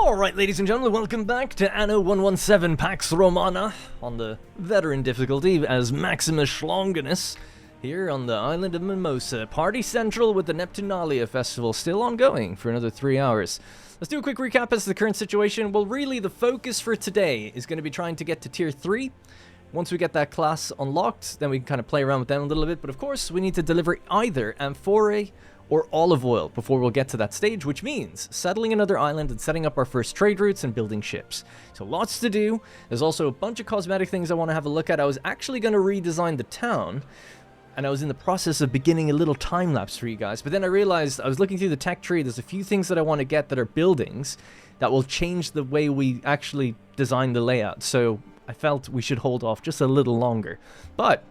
Alright, ladies and gentlemen, welcome back to Anno 117 Pax Romana on the veteran difficulty as Maximus Longinus here on the island of Mimosa. Party Central with the Neptunalia Festival still ongoing for another 3 hours. Let's do a quick recap as to the current situation. Well, really, the focus for today is going to be trying to get to Tier 3. Once we get that class unlocked, then we can kind of play around with them a little bit. But of course, we need to deliver either Amphore or olive oil before we'll get to that stage, which means settling another island and setting up our first trade routes and building ships. So lots to do. There's also a bunch of cosmetic things I want to have a look at. I was actually going to redesign the town, and I was in the process of beginning a little time lapse for you guys, but then I realized I was looking through the tech tree. There's a few things that I want to get that are buildings that will change the way we actually design the layout. So I felt we should hold off just a little longer. But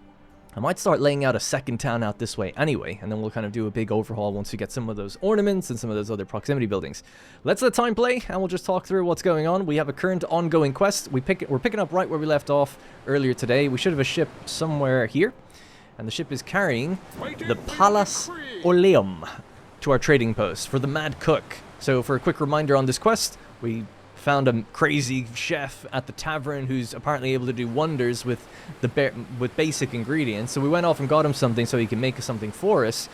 I might start laying out a second town out this way anyway, and then we'll kind of do a big overhaul once we get some of those ornaments and some of those other proximity buildings. Let's let time play, and we'll just talk through what's going on. We have a current ongoing quest. We're picking up right where we left off earlier today. We should have a ship somewhere here, and the ship is carrying the Pax Romana to our trading post for the Mad Cook. So for a quick reminder on this quest, we found a crazy chef at the tavern who's apparently able to do wonders with basic ingredients. So we went off and got him something so he can make something for us.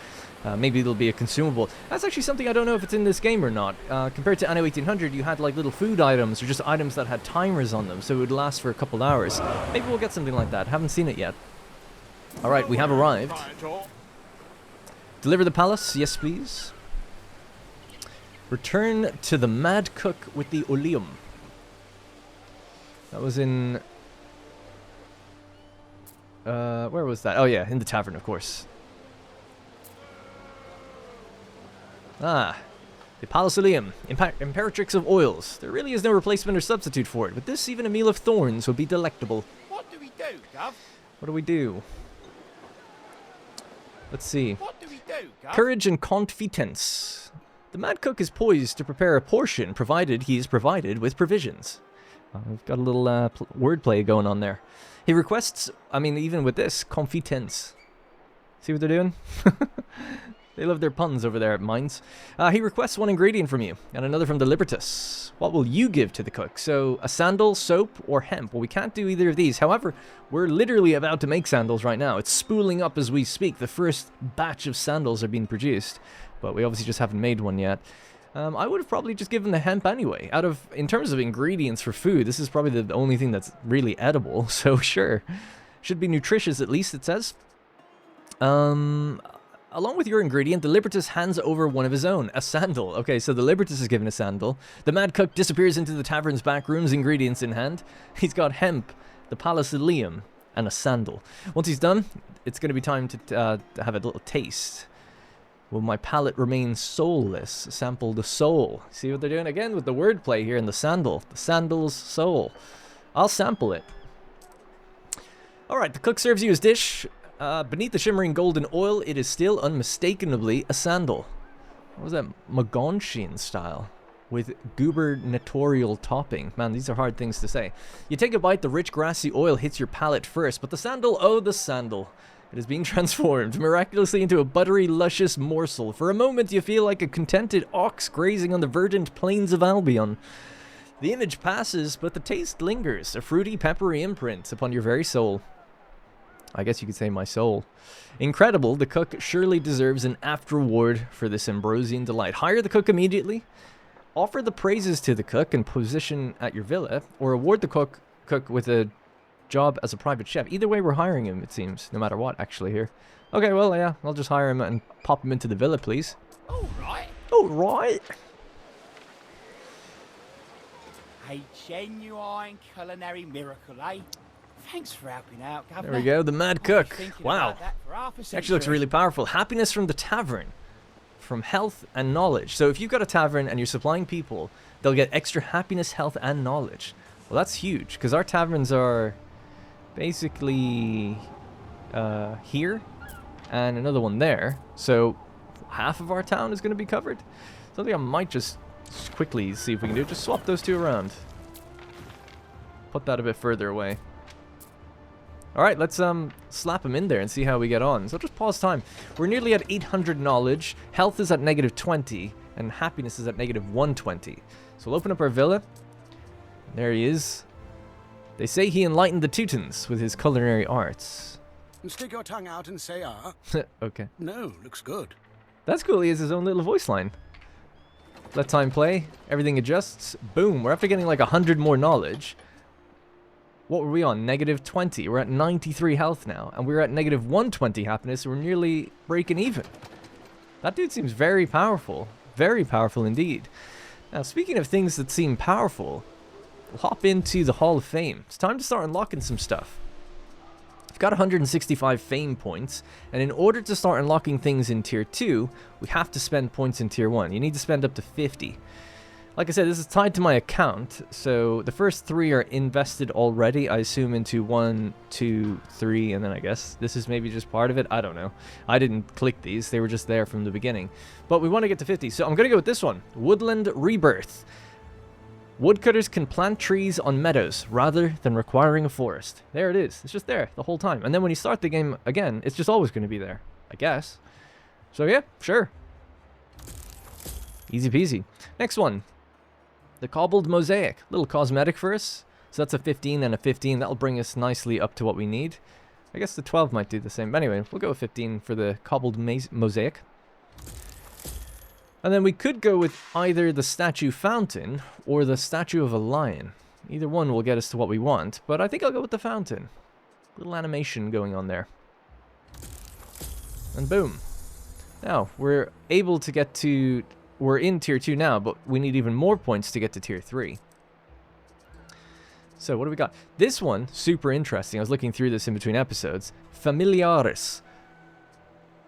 Maybe it'll be a consumable. That's actually something I don't know if it's in this game or not. Compared to Anno 1800, you had like little food items or just items that had timers on them, so it would last for a couple hours. Maybe we'll get something like that. Haven't seen it yet. All right, we have arrived. Deliver the palace, yes please. Return to the Mad Cook with the Latium. That was in... where was that? Oh yeah, in the tavern, of course. Ah, the Pax Romana, Imperatrix of Oils. There really is no replacement or substitute for it. With this, even a meal of thorns would be delectable. What do we do, Gov? What do we do? Let's see. What do we do, Gov? Courage and confidence. The Mad Cook is poised to prepare a portion, provided he is provided with provisions. We've got a little wordplay going on there. He requests, I mean, even with this, confidence. See what they're doing? They love their puns over there at Mines. He requests one ingredient from you, and another from the Libertas. What will you give to the cook? So, a sandal, soap, or hemp? Well, we can't do either of these. However, we're literally about to make sandals right now. It's spooling up as we speak. The first batch of sandals are being produced, but we obviously just haven't made one yet. I would have probably just given the hemp anyway. In terms of ingredients for food, this is probably the only thing that's really edible, so sure. Should be nutritious at least, it says. Along with your ingredient, the Libertas hands over one of his own, a sandal. Okay, so the Libertas is given a sandal. The Mad Cook disappears into the tavern's back rooms, ingredients in hand. He's got hemp, the Pax Romana, and a sandal. Once he's done, it's going to be time to have a little taste. Will my palate remain soulless? Sample the soul. See what they're doing again with the wordplay here in the sandal. The sandal's soul. I'll sample it. Alright, the cook serves you his dish. Beneath the shimmering golden oil, it is still unmistakably a sandal. What was that? Magonchin style. With gubernatorial topping. Man, these are hard things to say. You take a bite, the rich grassy oil hits your palate first, but the sandal, oh the sandal. It is being transformed miraculously into a buttery, luscious morsel. For a moment, you feel like a contented ox grazing on the verdant plains of Albion. The image passes, but the taste lingers, a fruity, peppery imprint upon your very soul. I guess you could say my soul. Incredible, the cook surely deserves an apt reward for this Ambrosian delight. Hire the cook immediately, offer the praises to the cook and position at your villa, or award the cook with a job as a private chef. Either way, we're hiring him, it seems, no matter what, actually, here. Okay, well, yeah, I'll just hire him and pop him into the villa, please. All right. All right. A genuine culinary miracle, eh? Thanks for helping out, Governor. There we go, the Mad Cook. Wow. It Actually looks really powerful. Happiness from the tavern. From health and knowledge. So if you've got a tavern and you're supplying people, they'll get extra happiness, health, and knowledge. Well, that's huge, because our taverns are basically here and another one there. So half of our town is going to be covered. Something I might just quickly see if we can do. Just swap those two around. Put that a bit further away. Alright, let's slap him in there and see how we get on. So just pause time. We're nearly at 800 knowledge. Health is at -20. And happiness is at -120. So we'll open up our villa. There he is. They say he enlightened the Teutons with his culinary arts. Stick your tongue out and say, ah. Okay. No, looks good. That's cool, he has his own little voice line. Let time play. Everything adjusts. Boom, we're after getting like 100 more knowledge. What were we on? Negative 20. We're at 93 health now. And we're at negative 120 happiness, so we're nearly breaking even. That dude seems very powerful. Very powerful indeed. Now, speaking of things that seem powerful, we'll hop into the Hall of Fame. It's time to start unlocking some stuff. We've got 165 fame points, and in order to start unlocking things in tier 2, we have to spend points in tier 1. You need to spend up to 50. Like I said, this is tied to my account, so the first 3 are invested already, I assume, into 1, 2, 3, and then I guess this is maybe just part of it. I don't know. I didn't click these. They were just there from the beginning. But we want to get to 50, so I'm going to go with this one. Woodland Rebirth. Woodcutters can plant trees on meadows rather than requiring a forest. There it is. It's just there the whole time. And then when you start the game again, it's just always going to be there, I guess. So yeah, sure. Easy peasy. Next one. The Cobbled Mosaic. Little cosmetic for us. So that's a 15 and a 15. That'll bring us nicely up to what we need. I guess the 12 might do the same. But anyway, we'll go with 15 for the Cobbled Mosaic. And then we could go with either the Statue Fountain or the Statue of a Lion. Either one will get us to what we want, but I think I'll go with the Fountain. Little animation going on there. And boom. Now, we're able to get to... We're in tier 2 now, but we need even more points to get to tier 3. So, what do we got? This one, super interesting. I was looking through this in between episodes. Familiaris.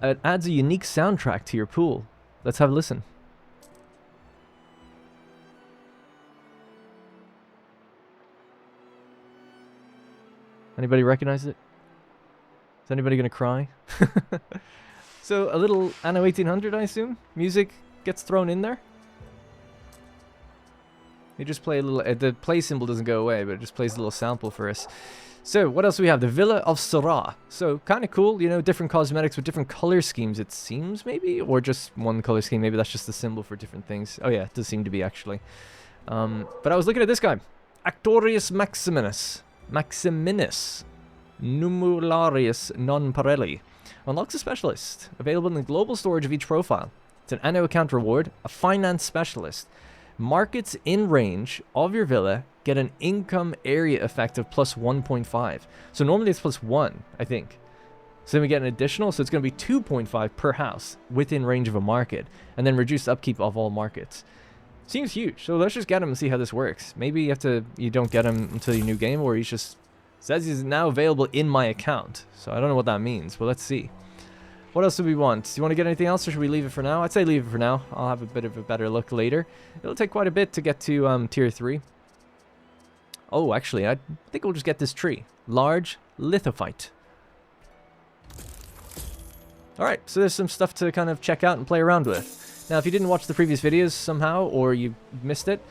It adds a unique soundtrack to your pool. Let's have a listen. Anybody recognize it? Is anybody gonna cry? So a little Anno 1800, I assume? Music gets thrown in there? They just play a little... the play symbol doesn't go away, but it just plays a little sample for us. So, what else do we have? The Villa of Sarah. So, kind of cool, you know, different cosmetics with different color schemes, it seems, maybe? Or just one color scheme, maybe that's just the symbol for different things. Oh yeah, it does seem to be, actually. But I was looking at this guy. Actorius Maximinus. Numularius non parelli. Unlocks a specialist. Available in the global storage of each profile. It's an Anno account reward. A finance specialist. Markets in range of your villa get an income area effect of plus 1.5. So normally it's plus 1, I think. So then we get an additional, so it's going to be 2.5 per house within range of a market. And then reduced upkeep of all markets. Seems huge. So let's just get him and see how this works. Maybe you don't get him until your new game, or he just says he's now available in my account. So I don't know what that means, but let's see. What else do we want? Do you want to get anything else, or should we leave it for now? I'd say leave it for now. I'll have a bit of a better look later. It'll take quite a bit to get to tier 3. Oh, actually, I think we'll just get this tree. Large lithophyte. Alright, so there's some stuff to kind of check out and play around with. Now, if you didn't watch the previous videos somehow, or you missed it,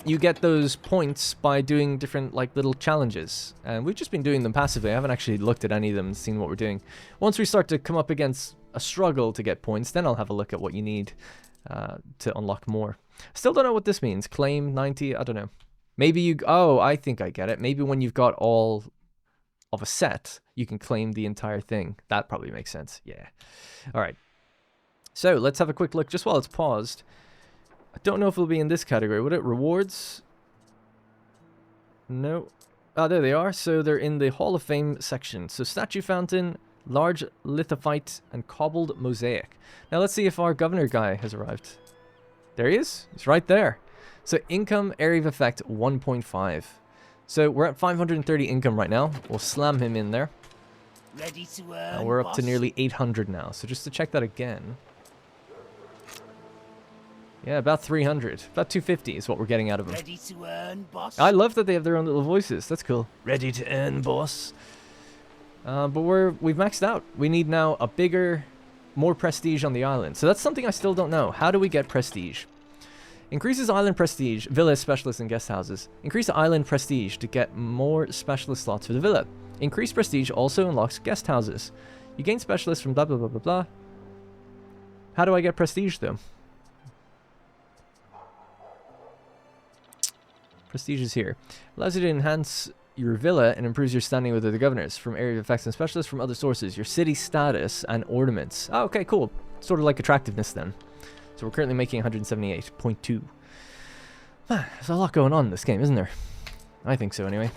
you get those points by doing different, like, little challenges. And we've just been doing them passively. I haven't actually looked at any of them and seen what we're doing. Once we start to come up against a struggle to get points, then I'll have a look at what you need to unlock more. Still don't know what this means. Claim 90, I don't know. Maybe you... Oh, I think I get it. Maybe when you've got all of a set, you can claim the entire thing. That probably makes sense. Yeah. All right. So, let's have a quick look just while it's paused. I don't know if it'll be in this category. Would it? Rewards? No. Oh, there they are. So, they're in the Hall of Fame section. So, Statue Fountain, Large Lithophyte, and Cobbled Mosaic. Now, let's see if our governor guy has arrived. There he is. He's right there. So, income, area of effect, 1.5. So, we're at 530 income right now. We'll slam him in there. Ready to earn, we're up boss? to nearly 800 now. So, just to check that again. Yeah, about 300. About 250 is what we're getting out of them. Ready to earn, boss? I love that they have their own little voices. That's cool. Ready to earn, boss. But we've maxed out. We need now a bigger, more prestige on the island. So that's something I still don't know. How do we get prestige? Increases island prestige, villa specialists and guest houses. Increase island prestige to get more specialist slots for the villa. Increased prestige also unlocks guest houses. You gain specialists from blah blah blah blah blah. How do I get prestige though? Prestige is here. Allows you to enhance your villa and improves your standing with other governors from area of effects and specialists from other sources. Your city status and ornaments. Oh, okay, cool. Sort of like attractiveness then. So we're currently making 178.2. Man, there's a lot going on in this game, isn't there? I think so, anyway.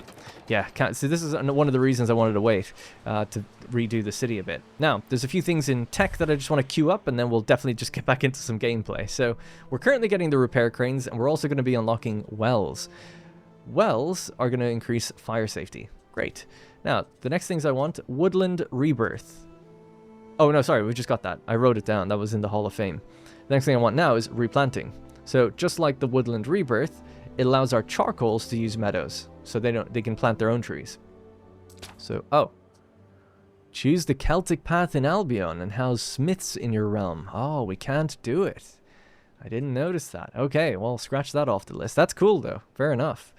Yeah, so this is one of the reasons I wanted to wait to redo the city a bit. Now, there's a few things in tech that I just want to queue up, and then we'll definitely just get back into some gameplay. So we're currently getting the repair cranes, and we're also going to be unlocking wells. Wells are going to increase fire safety. Great. Now, the next things I want, woodland rebirth. Oh, no, sorry, we just got that. I wrote it down. That was in the Hall of Fame. The next thing I want now is replanting. So just like the woodland rebirth, it allows our charcoals to use meadows, so they can plant their own trees. So, choose the Celtic path in Albion and house smiths in your realm. Oh, we can't do it. I didn't notice that. Okay, well, scratch that off the list. That's cool, though. Fair enough.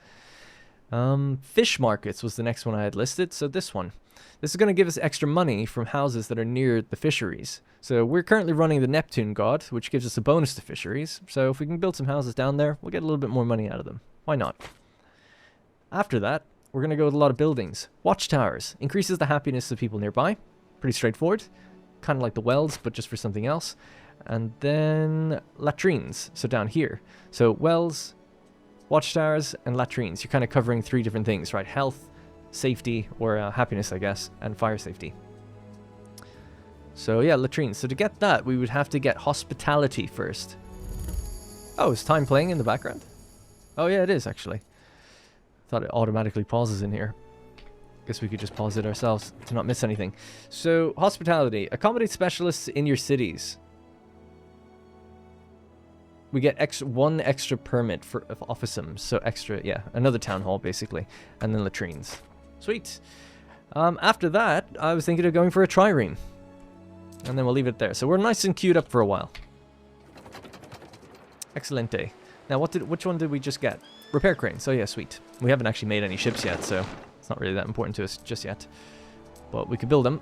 Fish markets was the next one I had listed, so this one. This is going to give us extra money from houses that are near the fisheries. So we're currently running the Neptune god, which gives us a bonus to fisheries. So if we can build some houses down there, we'll get a little bit more money out of them. Why not? After that, we're going to go with a lot of buildings. Watchtowers. Increases the happiness of people nearby. Pretty straightforward. Kind of like the wells, but just for something else. And then latrines. So down here. So wells, watchtowers, and latrines. You're kind of covering 3 different things, right? Health, safety, or happiness, I guess, and fire safety. So yeah, latrines. So to get that, we would have to get hospitality first. Oh, is time playing in the background? Oh yeah, it is actually. Thought it automatically pauses in here. Guess we could just pause it ourselves to not miss anything. So hospitality. Accommodate specialists in your cities. We get 1 extra permit for officem. So extra, yeah, another town hall basically. And then latrines. Sweet. After that, I was thinking of going for a trireme. And then we'll leave it there. So we're nice and queued up for a while. Excelente. Now, which one did we just get? Repair crane. So yeah, sweet. We haven't actually made any ships yet, so it's not really that important to us just yet. But we could build them.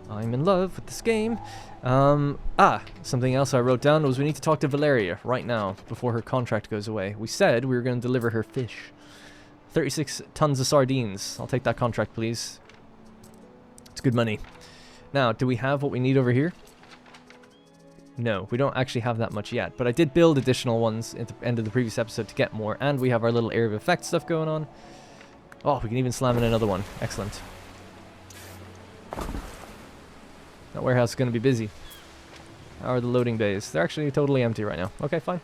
I'm in love with this game. Something else I wrote down was we need to talk to Valeria right now before her contract goes away. We said we were going to deliver her fish. 36 tons of sardines. I'll take that contract, please. It's good money. Now, do we have what we need over here? No, we don't actually have that much yet. But I did build additional ones at the end of the previous episode to get more. And we have our little area of effect stuff going on. Oh, we can even slam in another one. Excellent. That warehouse is going to be busy. How are the loading bays? They're actually totally empty right now. Okay, fine.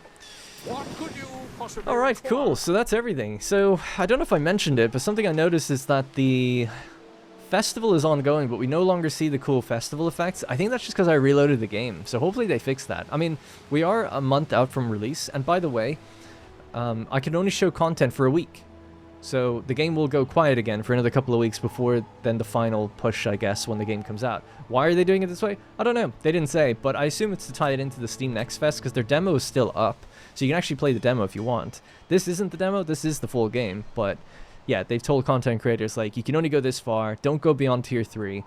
What could you possibly Alright, cool. So that's everything. So, I don't know if I mentioned it, but something I noticed is that the festival is ongoing, but we no longer see the cool festival effects. I think that's just because I reloaded the game. So hopefully they fix that. I mean, we are a month out from release. And by the way, I can only show content for a week. So the game will go quiet again for another couple of weeks before then the final push, I guess, when the game comes out. Why are they doing it this way? I don't know. They didn't say, but I assume it's to tie it into the Steam Next Fest because their demo is still up. So you can actually play the demo if you want. This isn't the demo, this is the full game. But yeah, they've told content creators, like, you can only go this far. Don't go beyond Tier 3.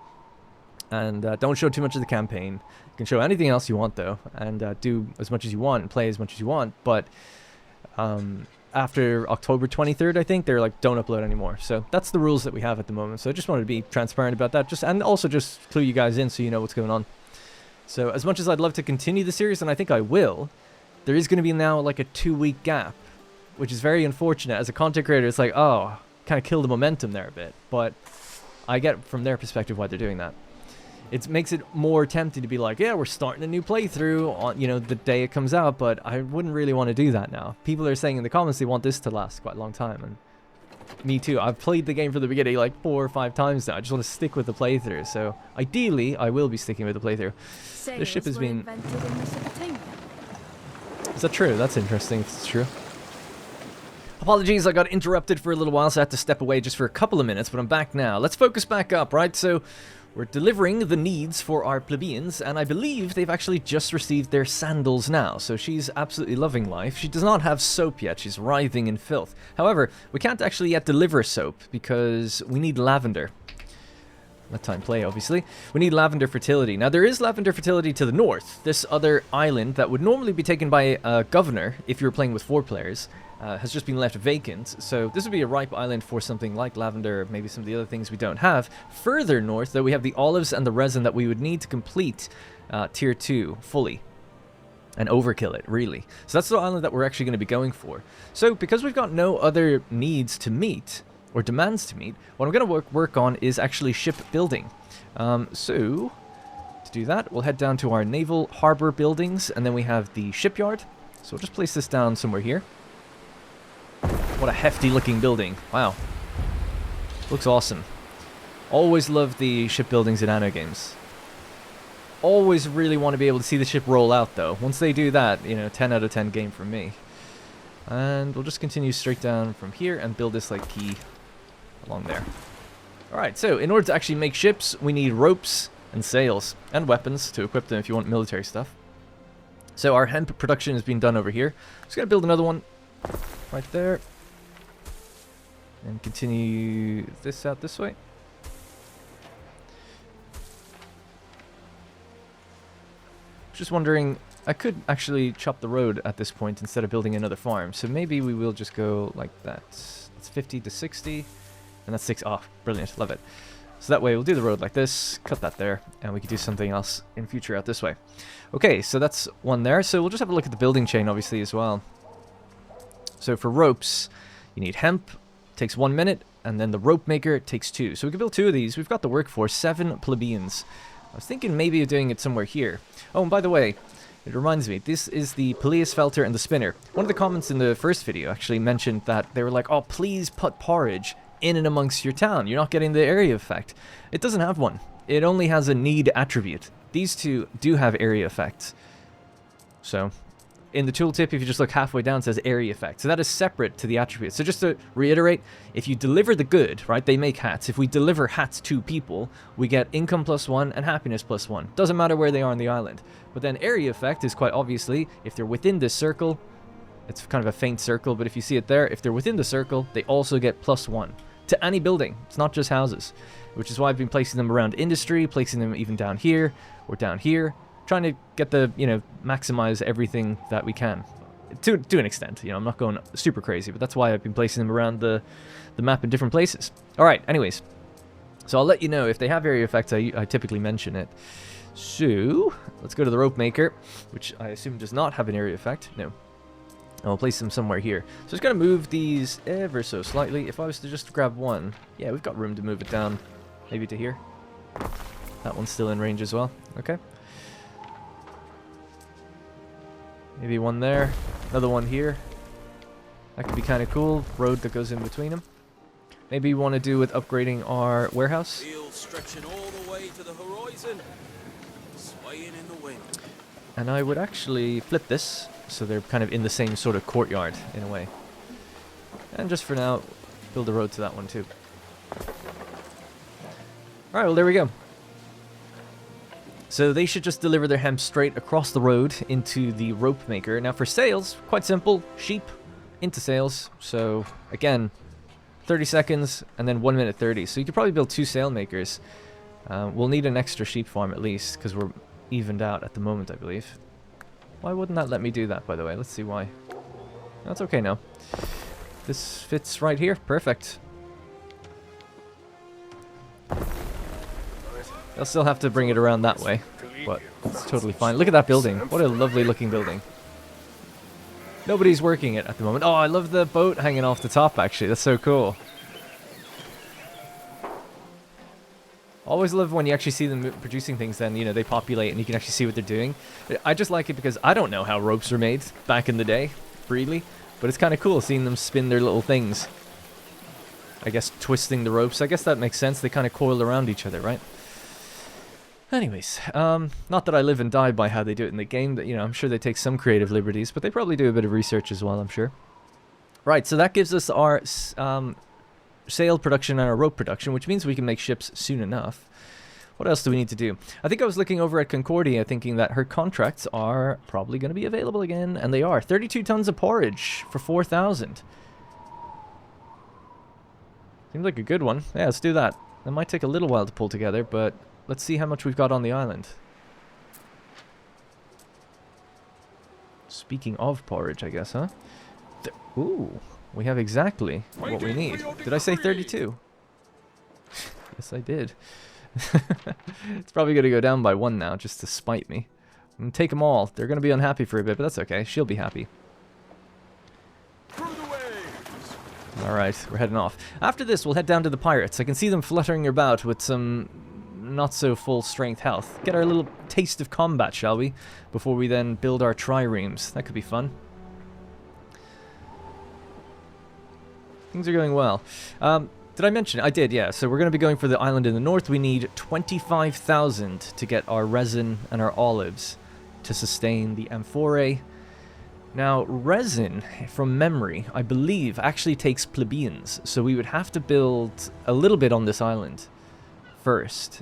And don't show too much of the campaign. You can show anything else you want, though. And do as much as you want and play as much as you want. But after October 23rd, I think, they're like, don't upload anymore. So that's the rules that we have at the moment. So I just wanted to be transparent about that. And also just clue you guys in so you know what's going on. So as much as I'd love to continue the series, and I think I will, there is going to be now like a 2-week gap, which is very unfortunate. As a content creator, it's like, oh, kind of kill the momentum there a bit. But I get from their perspective why they're doing that. It makes it more tempting to be like, yeah, we're starting a new playthrough on, you know, the day it comes out, but I wouldn't really want to do that now. People are saying in the comments they want this to last quite a long time, and me too. I've played the game from the beginning like 4 or 5 times now. I just want to stick with the playthrough, so ideally I will be sticking with the playthrough. The ship has been... Is that true? That's interesting if it's true. Apologies, I got interrupted for a little while, so I had to step away just for a couple of minutes, but I'm back now. Let's focus back up, right? So we're delivering the needs for our plebeians, and I believe they've actually just received their sandals now, so she's absolutely loving life. She does not have soap yet, she's writhing in filth. However, we can't actually yet deliver soap, because we need lavender. let time play, obviously. We need lavender fertility. Now, there is lavender fertility to the north. This other island that would normally be taken by a governor if you were playing with 4 players has just been left vacant. So this would be a ripe island for something like lavender, maybe some of the other things we don't have. Further north, though, we have the olives and the resin that we would need to complete tier 2 fully. And overkill it, really. So that's the island that we're actually going to be going for. So, because we've got no other needs to meet, or demands to meet, what I'm going to work on is actually ship building. So, to do that, we'll head down to our naval harbor buildings, and then we have the shipyard. So we'll just place this down somewhere here. What a hefty looking building. Wow. Looks awesome. Always love the shipbuildings in Anno games. Always really want to be able to see the ship roll out, though. Once they do that, you know, 10 out of 10 game from me. And we'll just continue straight down from here and build this, like, key along there. Alright, so in order to actually make ships, we need ropes and sails and weapons to equip them if you want military stuff. So our hemp production has been done over here. Just going to build another one right there. And continue this out this way. Just wondering, I could actually chop the road at this point instead of building another farm. So maybe we will just go like that. It's 50 to 60. And that's 6. Oh, brilliant. Love it. So that way we'll do the road like this. Cut that there. And we could do something else in future out this way. Okay, so that's one there. So we'll just have a look at the building chain, obviously, as well. So for ropes, you need hemp. Takes 1 minute. And then the rope maker takes 2. So we can build 2 of these. We've got the work for 7 plebeians. I was thinking maybe of doing it somewhere here. Oh, and by the way, it reminds me, this is the Peleus Felter and the Spinner. One of the comments in the first video actually mentioned that they were like, oh, please put porridge in and amongst your town. You're not getting the area effect. It doesn't have one. It only has a need attribute. These two do have area effects. So, in the tooltip, if you just look halfway down, it says area effect. So that is separate to the attribute. So just to reiterate, if you deliver the good, right, they make hats. If we deliver hats to people, we get income +1 and happiness +1. Doesn't matter where they are on the island. But then area effect is quite obviously, if they're within this circle, it's kind of a faint circle, but if you see it there, if they're within the circle, they also get +1 to any building. It's not just houses, which is why I've been placing them around industry, placing them even down here or down here. Trying to get the, you know, maximize everything that we can. To an extent, you know, I'm not going super crazy, but that's why I've been placing them around the map in different places. Alright, anyways. So I'll let you know if they have area effects, I typically mention it. So, let's go to the rope maker, which I assume does not have an area effect. No. I'll place them somewhere here. So just gonna move these ever so slightly. If I was to just grab one, yeah, we've got room to move it down, maybe to here. That one's still in range as well. Okay. Maybe one there, another one here. That could be kind of cool. Road that goes in between them. Maybe we want to do with upgrading our warehouse. Field stretching all the way to the horizon, swaying in the wind. And I would actually flip this so they're kind of in the same sort of courtyard in a way. And just for now, build a road to that one too. Alright, well there we go. So they should just deliver their hemp straight across the road into the rope maker. Now for sales, quite simple. Sheep into sales. So again, 30 seconds and then 1 minute 30. So you could probably build 2 sail makers. We'll need an extra sheep farm at least because we're evened out at the moment, I believe. Why wouldn't that let me do that, by the way? Let's see why. That's okay now. This fits right here. Perfect. They'll still have to bring it around that way, but it's totally fine. Look at that building. What a lovely looking building. Nobody's working it at the moment. Oh, I love the boat hanging off the top, actually. That's so cool. Always love when you actually see them producing things, then, you know, they populate and you can actually see what they're doing. I just like it because I don't know how ropes were made back in the day, really. But it's kind of cool seeing them spin their little things. I guess twisting the ropes. I guess that makes sense. They kind of coil around each other, right? Anyways, not that I live and die by how they do it in the game. That, you know, I'm sure they take some creative liberties, but they probably do a bit of research as well, I'm sure. Right, so that gives us our sail production and our rope production, which means we can make ships soon enough. What else do we need to do? I think I was looking over at Concordia thinking that her contracts are probably going to be available again, and they are. 32 tons of porridge for 4,000. Seems like a good one. Yeah, let's do that. That might take a little while to pull together, but let's see how much we've got on the island. Speaking of porridge, I guess, huh? Ooh, we have exactly what we need. Did I say 32? Yes, I did. It's probably going to go down by 1 now, just to spite me. I'm going to take them all. They're going to be unhappy for a bit, but that's okay. She'll be happy. Alright, we're heading off. After this, we'll head down to the pirates. I can see them fluttering about with some not so full strength health. Get our little taste of combat, shall we? Before we then build our triremes. That could be fun. Things are going well. Did I mention it? I did, yeah. So we're going to be going for the island in the north. We need 25,000 to get our resin and our olives to sustain the amphorae. Now, resin, from memory, I believe, actually takes plebeians. So we would have to build a little bit on this island first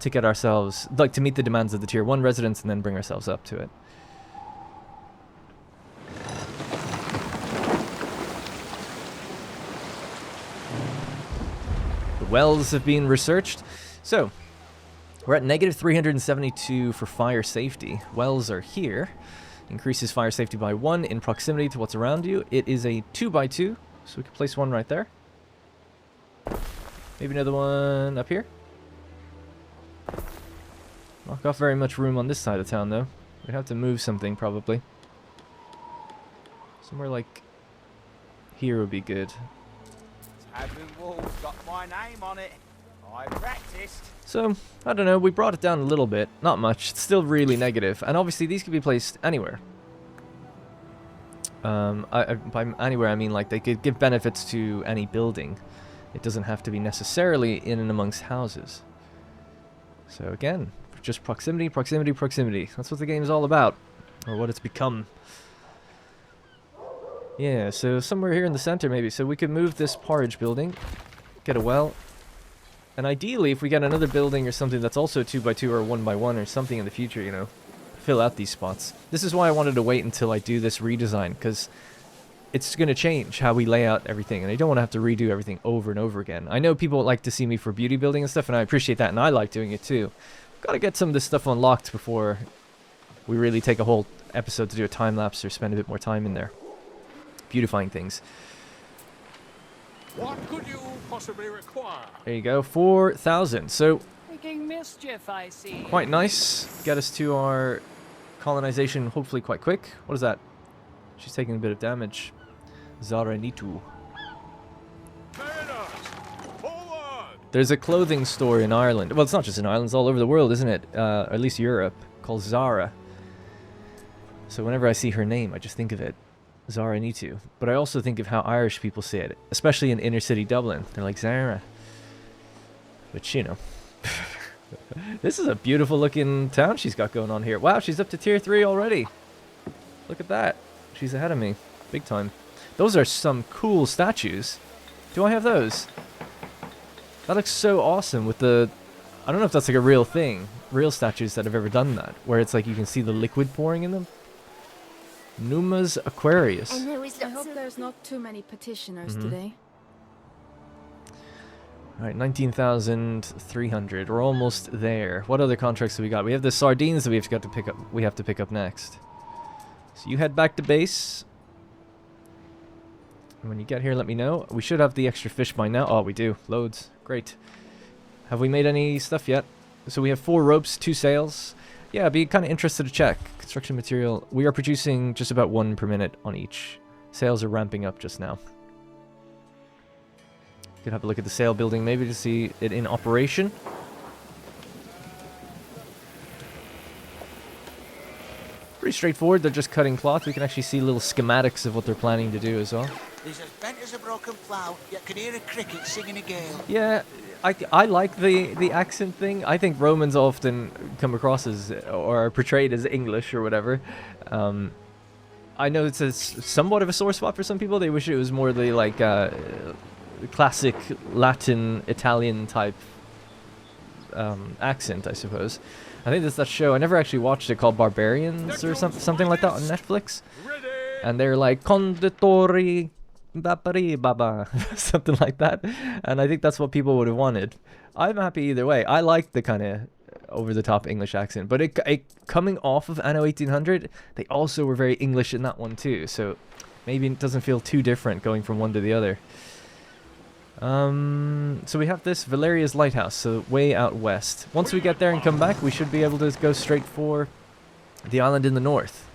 to get ourselves, like, to meet the demands of the tier 1 residents and then bring ourselves up to it. The wells have been researched. So, we're at negative 372 for fire safety. Wells are here. Increases fire safety by 1 in proximity to what's around you. It is a 2x2, so we can place one right there. Maybe another one up here. Not got very much room on this side of town, though. We'd have to move something, probably. Somewhere like here would be good. Tavern wall's got my name on it. I practiced. So, I don't know, we brought it down a little bit. Not much. It's still really negative. And obviously these could be placed anywhere. By anywhere I mean like they could give benefits to any building. It doesn't have to be necessarily in and amongst houses. So again, just proximity, proximity, proximity. That's what the game's all about. Or what it's become. Yeah, so somewhere here in the center maybe. So we could move this porridge building. Get a well. And ideally, if we get another building or something that's also 2x2 or 1x1 or something in the future, you know, fill out these spots. This is why I wanted to wait until I do this redesign, because it's going to change how we lay out everything, and I don't want to have to redo everything over and over again. I know people like to see me for beauty building and stuff, and I appreciate that, and I like doing it too. Got to get some of this stuff unlocked before we really take a whole episode to do a time-lapse or spend a bit more time in there. Beautifying things. What could you possibly require? There you go, 4,000. So, Making mischief, I see. quite nice. Get us to our colonization hopefully quite quick. What is that? She's taking a bit of damage. Zaranitu. There's a clothing store in Ireland. Well, it's not just in Ireland, it's all over the world, isn't it? Or at least Europe, called Zara. So whenever I see her name, I just think of it. Zaranitu. But I also think of how Irish people say it, especially in inner city Dublin. They're like Zara. Which, you know. This is a beautiful looking town she's got going on here. Wow, she's up to tier 3 already. Look at that. She's ahead of me. Big time. Those are some cool statues. Do I have those? That looks so awesome with the... I don't know if that's like a real thing. Real statues that have ever done that. Where it's like you can see the liquid pouring in them. Numa's Aquarius. I hope there's not too many petitioners today. Alright, 19,300. We're almost there. What other contracts do we got? We have the sardines that we have to pick up next. So you head back to base. And when you get here, let me know. We should have the extra fish by now. Oh, we do. Loads. Great. Have we made any stuff yet? So we have 4 ropes, 2 sails. Yeah, I'd be kind of interested to check. Construction material. We are producing just about 1 per minute on each. Sails are ramping up just now. Could have a look at the sail building maybe to see it in operation. Pretty straightforward. They're just cutting cloth. We can actually see little schematics of what they're planning to do as well. He's as bent as a broken plough, yet can hear a cricket singing a gale. Yeah, I like the accent thing. I think Romans often come across as, or are portrayed as English or whatever. I know it's somewhat of a sore spot for some people. They wish it was more the like classic Latin, Italian type accent, I suppose. I think there's that show. I never actually watched it called Barbarians or something like that on Netflix. And they're like conditori Bapari Baba, something like that. And I think that's what people would have wanted. I'm happy either way. I like the kind of over-the-top English accent, but it coming off of Anno 1800, they also were very English in that one too, so maybe it doesn't feel too different going from one to the other. So we have this Valeria's Lighthouse, so way out west. Once we get there and come back, we should be able to go straight for the island in the north.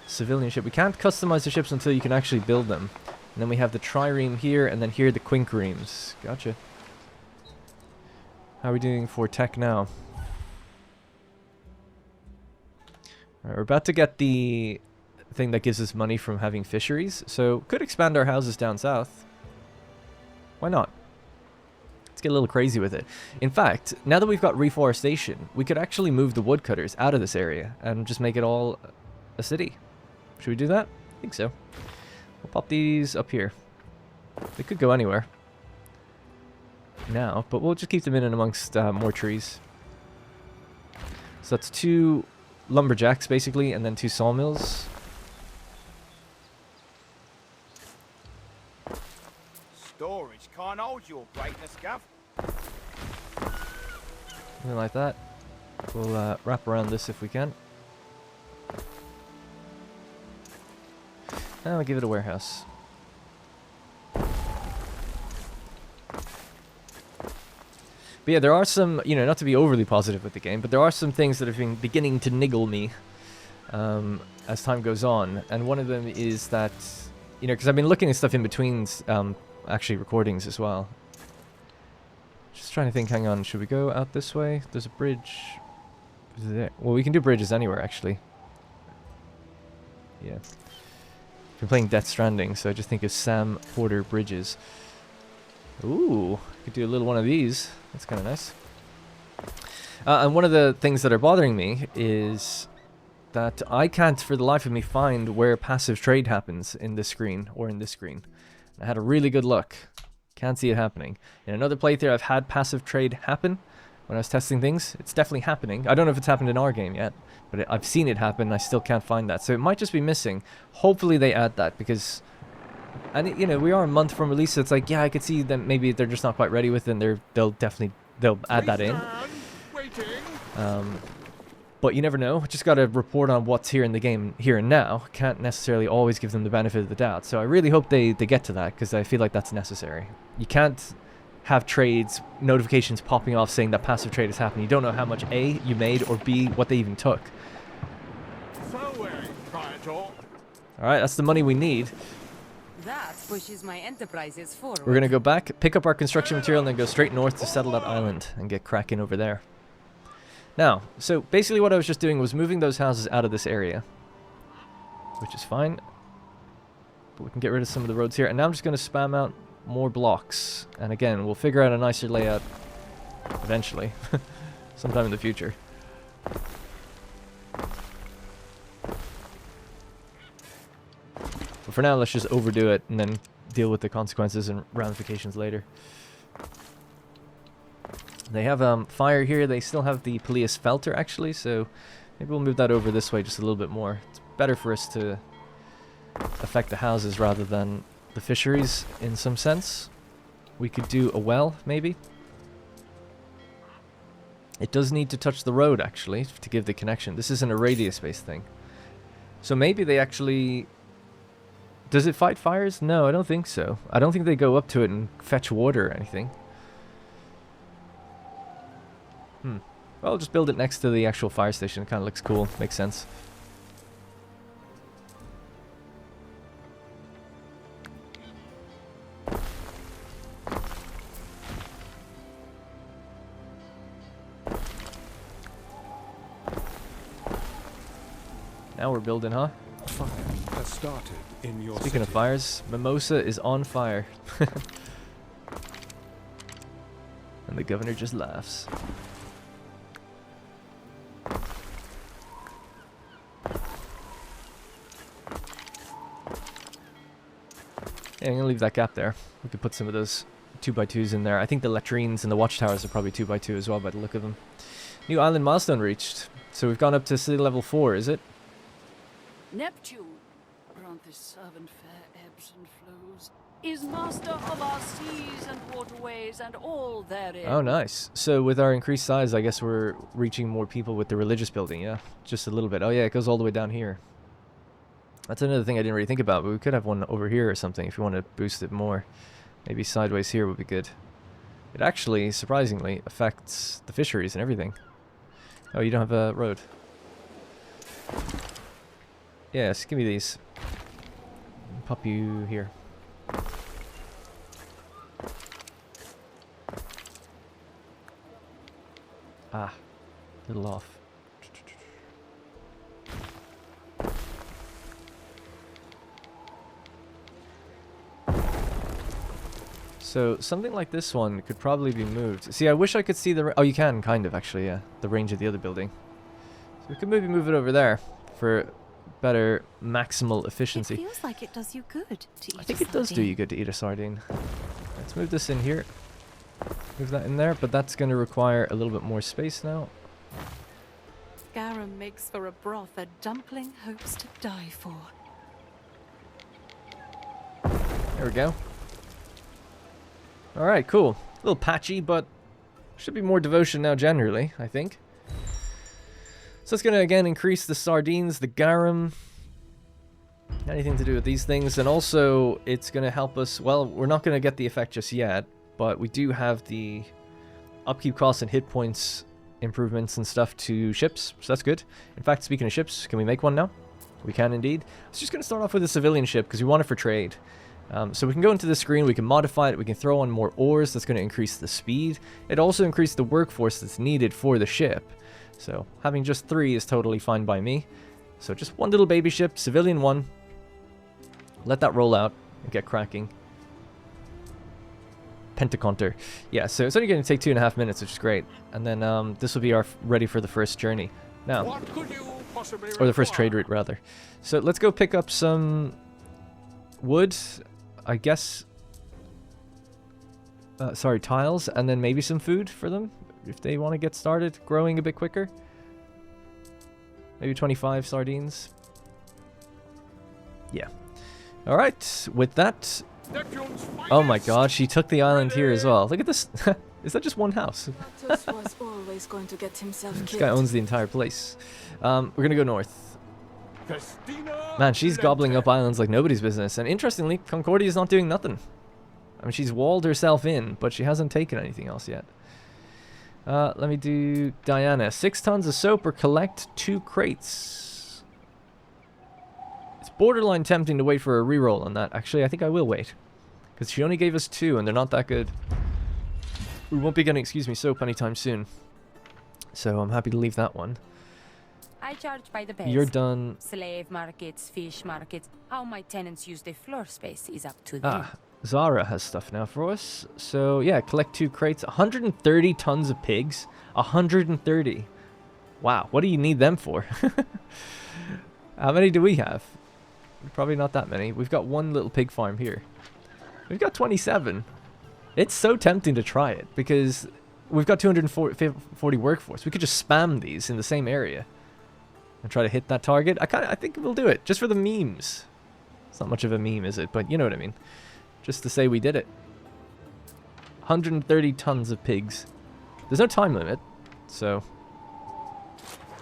Civilian ship. We can't customize the ships until you can actually build them. And then we have the trireme here, and then here the quinqueremes. Gotcha. How are we doing for tech now? Alright, we're about to get the thing that gives us money from having fisheries, so could expand our houses down south. Why not? Let's get a little crazy with it. In fact, now that we've got reforestation, we could actually move the woodcutters out of this area and just make it all a city. Should we do that? I think so. We'll pop these up here. They could go anywhere now, but we'll just keep them in and amongst more trees. So that's 2 lumberjacks basically, and then 2 sawmills. Storage can't hold your greatness, Gov. Something like that. We'll wrap around this if we can. And I'll give it a warehouse. But yeah, there are some, you know, not to be overly positive with the game, but there are some things that have been beginning to niggle me as time goes on. And one of them is that, you know, because I've been looking at stuff in between actually recordings as well. Just trying to think, hang on, should we go out this way? There's a bridge. Is it there? Well, we can do bridges anywhere, actually. Yeah. Been playing Death Stranding, so I just think of Sam Porter bridges. Ooh, could do a little one of these. That's kind of nice. And one of the things that are bothering me is that I can't, for the life of me, find where passive trade happens in this screen or in this screen. I had a really good look. Can't see it happening. In another playthrough, I've had passive trade happen when I was testing things. It's definitely happening. I don't know if it's happened in our game yet, but I've seen it happen. And I still can't find that, so it might just be missing. Hopefully they add that, because, and you know, we are a month from release, so it's like, yeah, I could see that maybe they're just not quite ready with it, and they'll add that in. But you never know. Just got to report on what's here in the game here and now. Can't necessarily always give them the benefit of the doubt. So I really hope they get to that, because I feel like that's necessary. You can't have trades, notifications popping off saying that passive trade has happened. You don't know how much A, you made, or B, what they even took. Alright, that's the money we need. That pushes my enterprises forward. We're going to go back, pick up our construction material, and then go straight north to settle that island and get cracking over there. Now, so basically what I was just doing was moving those houses out of this area, which is fine. But we can get rid of some of the roads here. And now I'm just going to spam out more blocks. And again, we'll figure out a nicer layout eventually, sometime in the future. But for now, let's just overdo it and then deal with the consequences and ramifications later. They have fire here. They still have the Peleus Felter, actually, so maybe we'll move that over this way just a little bit more. It's better for us to affect the houses rather than the fisheries in some sense. We could do a well, maybe. It does need to touch the road, actually, to give the connection. This isn't a radius-based thing. So maybe they actually... Does it fight fires? No, I don't think so. I don't think they go up to it and fetch water or anything. Well, I'll just build it next to the actual fire station. It kind of looks cool. Makes sense. Now we're building, huh? Fire has started in your Speaking of city. fires, Mimosa is on fire. And the governor just laughs. Yeah, I'm gonna leave that gap there. We could put some of those 2x2s in there. I think the latrines and the watchtowers are probably 2x2 as well by the look of them. New island milestone reached. So we've gone up to city level 4, is it? Neptune, grant this servant fair ebbs and flows, is master of our seas and waterways and all therein. Oh, nice. So with our increased size, I guess we're reaching more people with the religious building, yeah? Just a little bit. Oh, yeah, it goes all the way down here. That's another thing I didn't really think about, but we could have one over here or something if you want to boost it more. Maybe sideways here would be good. It actually, surprisingly, affects the fisheries and everything. Oh, you don't have a road. Yes, give me these. Pop you here. Ah, little off. So something like this one could probably be moved. See, I wish I could see the... Oh, you can, kind of, actually, yeah. The range of the other building. So we could maybe move it over there for better maximal efficiency. It feels like it does you good to eat I think it does do you good to eat a sardine. Let's move this in here. Move that in there, but that's going to require a little bit more space now. Garum makes for a broth a dumpling hopes to die for. There we go. Alright, cool. A little patchy, but should be more devotion now generally, I think. So it's going to, again, increase the sardines, the garum, anything to do with these things. And also, it's going to help us... Well, we're not going to get the effect just yet, but we do have the upkeep costs and hit points improvements and stuff to ships, so that's good. In fact, speaking of ships, can we make one now? We can indeed. I was just going to start off with a civilian ship because we want it for trade. So we can go into the screen, we can modify it, we can throw on more ores, that's going to increase the speed. It also increases the workforce that's needed for the ship. So having just 3 is totally fine by me. So just one little baby ship, civilian 1. Let that roll out and get cracking. Pentaconter. Yeah, so it's only going to take 2.5 minutes, which is great. And then this will be our ready for the first journey. Now, What could you possibly or the first trade route, rather. So let's go pick up some wood, I guess. Sorry, tiles, and then maybe some food for them if they want to get started growing a bit quicker. Maybe 25 sardines. Yeah. All right. With that. Oh my God, she took the island here as well. Look at this. Is that just one house? Lotus was always going to get himself This killed. guy owns the entire place. We're gonna go north. Man, she's gobbling up islands like nobody's business. And interestingly, Concordia's not doing nothing. I mean, she's walled herself in, but she hasn't taken anything else yet. Let me do Diana. 6 tons of soap or collect 2 crates. It's borderline tempting to wait for a reroll on that. Actually, I think I will wait. Because she only gave us 2 and they're not that good. We won't be getting, excuse me, soap anytime soon. So I'm happy to leave that one. I charge by the pace. You're done. Slave markets, fish markets. How my tenants use their floor space is up to them. Ah, Zara has stuff now for us. So yeah, collect 2 crates. 130 tons of pigs. 130. Wow, what do you need them for? How many do we have? Probably not that many. We've got 1 little pig farm here. We've got 27. It's so tempting to try it because we've got 240 workforce. We could just spam these in the same area and try to hit that target. I think we'll do it just for the memes. It's not much of a meme, is it? But you know what I mean. Just to say we did it. 130 tons of pigs. There's no time limit, so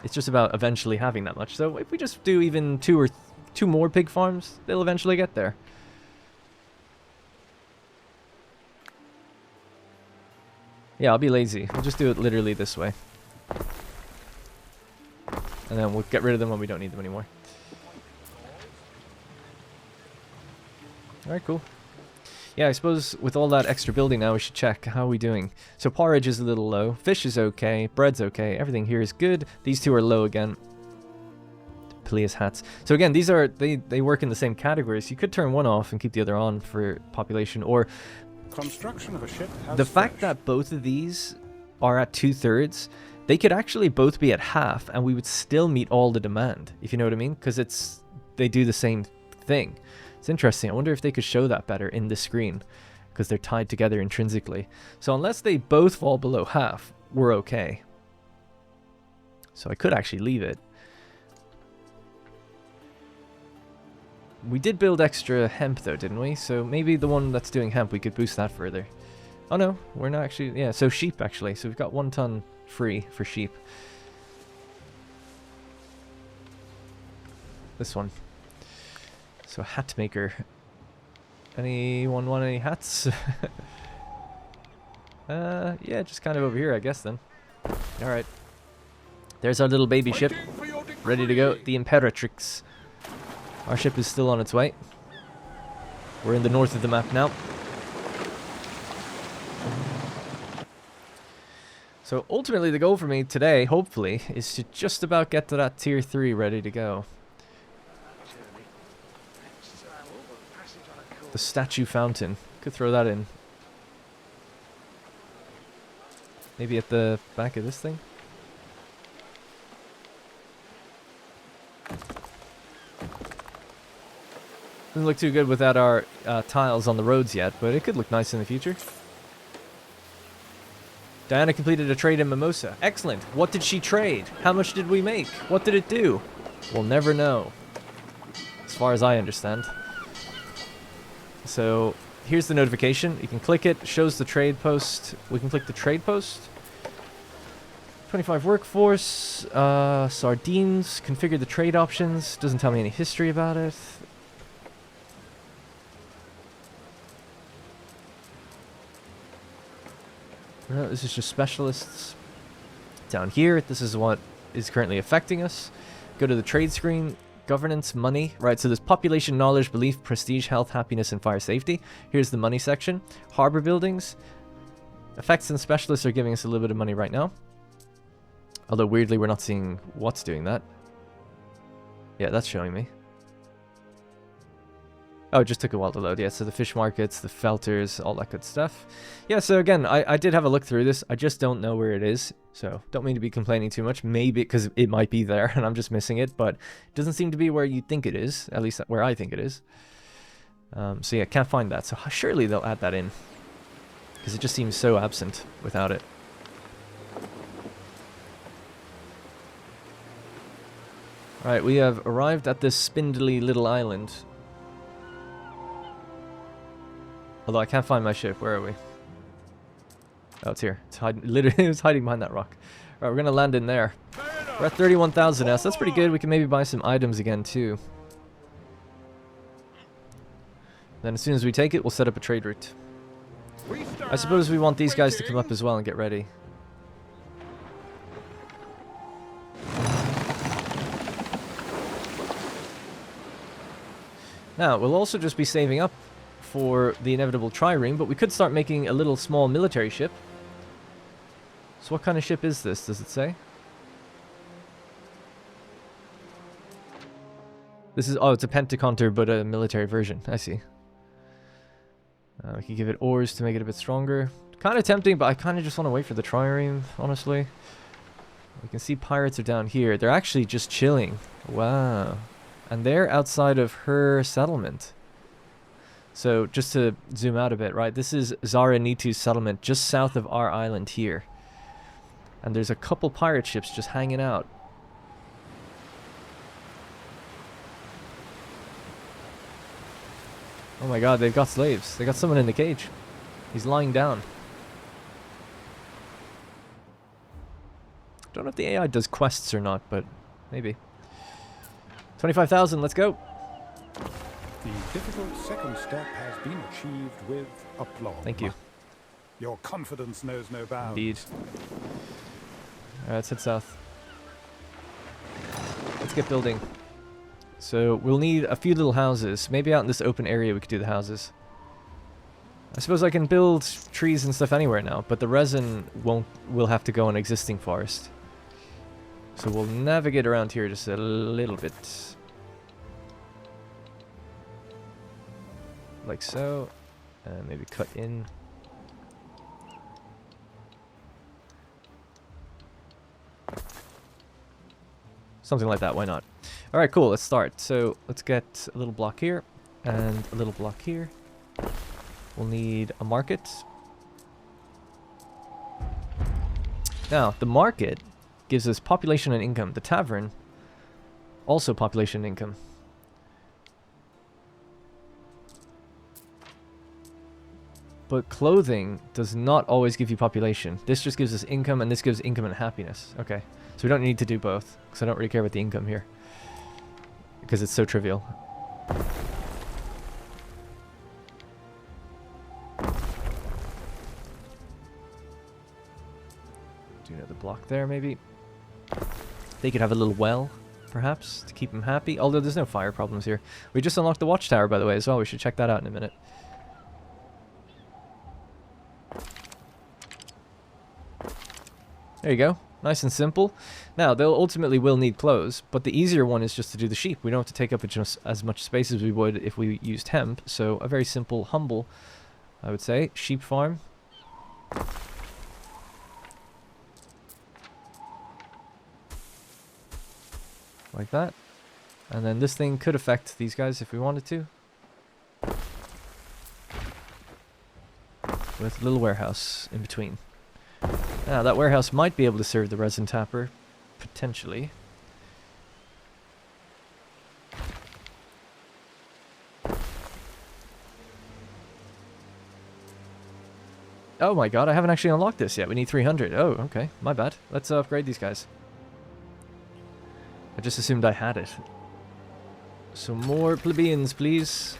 it's just about eventually having that much. So if we just do even 2 more pig farms, they'll eventually get there. Yeah, I'll be lazy. We'll just do it literally this way. And then we'll get rid of them when we don't need them anymore. Alright, cool. Yeah, I suppose with all that extra building now, we should check. How are we doing? So porridge is a little low. Fish is okay. Bread's okay. Everything here is good. These 2 are low again. Peleus hats. So again, these are... They work in the same categories. You could turn one off and keep the other on for population. Or... Construction of a ship has the fact that both of these are at 2/3, they could actually both be at half and we would still meet all the demand, if you know what I mean, because they do the same thing. It's interesting. I wonder if they could show that better in the screen because they're tied together intrinsically. So unless they both fall below half, we're okay. So I could actually leave it. We did build extra hemp though, didn't we? So maybe the one that's doing hemp, we could boost that further. Oh no, we're not actually... Yeah, so sheep actually. So we've got 1 ton free for sheep. This one. So hat maker. Anyone want any hats? Yeah, just kind of over here, I guess then. Alright. There's our little baby ship. Ready to go. The Imperatrix. Our ship is still on its way. We're in the north of the map now. So ultimately the goal for me today, hopefully, is to just about get to that tier 3 ready to go. The statue fountain. Could throw that in. Maybe at the back of this thing? Doesn't look too good without our tiles on the roads yet, but it could look nice in the future. Diana completed a trade in Mimosa. Excellent. What did she trade? How much did we make? What did it do? We'll never know. As far as I understand. So, here's the notification. You can click it. Shows the trade post. We can click the trade post. 25 workforce. Sardines. Configure the trade options. Doesn't tell me any history about it. No, this is just specialists. Down here, this is what is currently affecting us. Go to the trade screen, governance, money. Right, so there's population, knowledge, belief, prestige, health, happiness, and fire safety. Here's the money section. Harbor buildings. Effects and specialists are giving us a little bit of money right now. Although weirdly, we're not seeing what's doing that. Yeah, that's showing me. Oh, it just took a while to load. Yeah, so the fish markets, the felters, all that good stuff. Yeah, so again, I did have a look through this. I just don't know where it is. So don't mean to be complaining too much. Maybe because it might be there and I'm just missing it. But it doesn't seem to be where you think it is. At least where I think it is. So yeah, can't find that. So surely they'll add that in. Because it just seems so absent without it. Alright, we have arrived at this spindly little island. Although I can't find my ship. Where are we? Oh, it's here. It's hiding. Literally, it was hiding behind that rock. Alright, we're gonna land in there. We're at 31,000 now, so that's pretty good. We can maybe buy some items again, too. Then as soon as we take it, we'll set up a trade route. I suppose we want these guys to come up as well and get ready. Now, we'll also just be saving up for the inevitable trireme, but we could start making a little small military ship. So what kind of ship is this, does it say? This is, oh, it's a pentaconter, but a military version. I see. We could give it oars to make it a bit stronger. Kind of tempting, but I kind of just want to wait for the trireme, honestly. We can see pirates are down here. They're actually just chilling. Wow. And they're outside of her settlement. So, just to zoom out a bit, right? This is Zara Nitu's settlement, just south of our island here. And there's a couple pirate ships just hanging out. Oh my god, they've got slaves. They got someone in the cage. He's lying down. Don't know if the AI does quests or not, but maybe. 25,000, let's go. The difficult second step has been achieved with aplomb. Thank you. Your confidence knows no bounds. Indeed. Alright, let's head south. Let's get building. So, we'll need a few little houses. Maybe out in this open area we could do the houses. I suppose I can build trees and stuff anywhere now, but the resin will have to go on existing forest. So we'll navigate around here just a little bit. Like so. And maybe cut in. Something like that, why not? Alright, cool, let's start. So let's get a little block here and a little block here. We'll need a market. Now, the market gives us population and income. The tavern, also population and income. But clothing does not always give you population. This just gives us income, and this gives income and happiness. Okay, so we don't need to do both, because I don't really care about the income here. Because it's so trivial. Do another block there, maybe. They could have a little well, perhaps, to keep them happy. Although there's no fire problems here. We just unlocked the watchtower, by the way, as well. We should check that out in a minute. There you go. Nice and simple. Now, they'll ultimately will need clothes, but the easier one is just to do the sheep. We don't have to take up just as much space as we would if we used hemp. So a very simple, humble, I would say, sheep farm. Like that. And then this thing could affect these guys if we wanted to. With a little warehouse in between. Now, that warehouse might be able to serve the resin tapper, potentially. Oh my god, I haven't actually unlocked this yet. We need 300. Oh, okay. My bad. Let's upgrade these guys. I just assumed I had it. So more plebeians, please.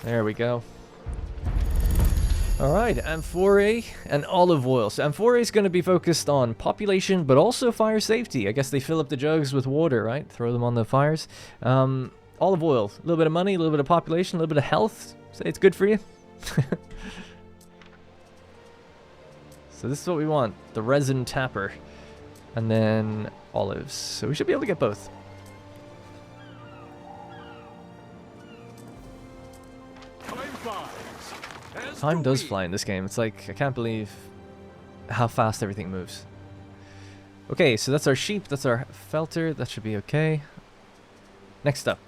There we go. Alright, amphora and olive oil. So amphora is going to be focused on population, but also fire safety. I guess they fill up the jugs with water, right? Throw them on the fires. Olive oil, a little bit of money, a little bit of population, a little bit of health. Say it's good for you. So this is what we want. The resin tapper. And then olives. So we should be able to get both. Time does fly in this game. It's like, I can't believe how fast everything moves. Okay, so that's our sheep. That's our felter. That should be okay. Next up.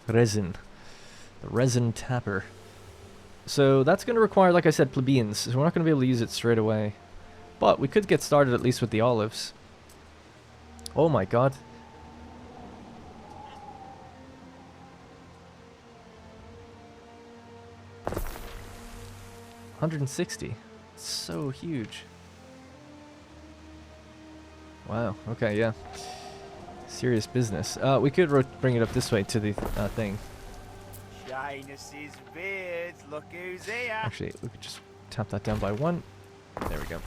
Resin. The resin tapper. So that's going to require, like I said, plebeians. So we're not going to be able to use it straight away. But we could get started at least with the olives. Oh my god. $160. So huge. Wow. Okay, yeah. Serious business. We could bring it up this way to the thing. Shyness's beards, look who's here. Actually, we could just tap that down by 1. There we go.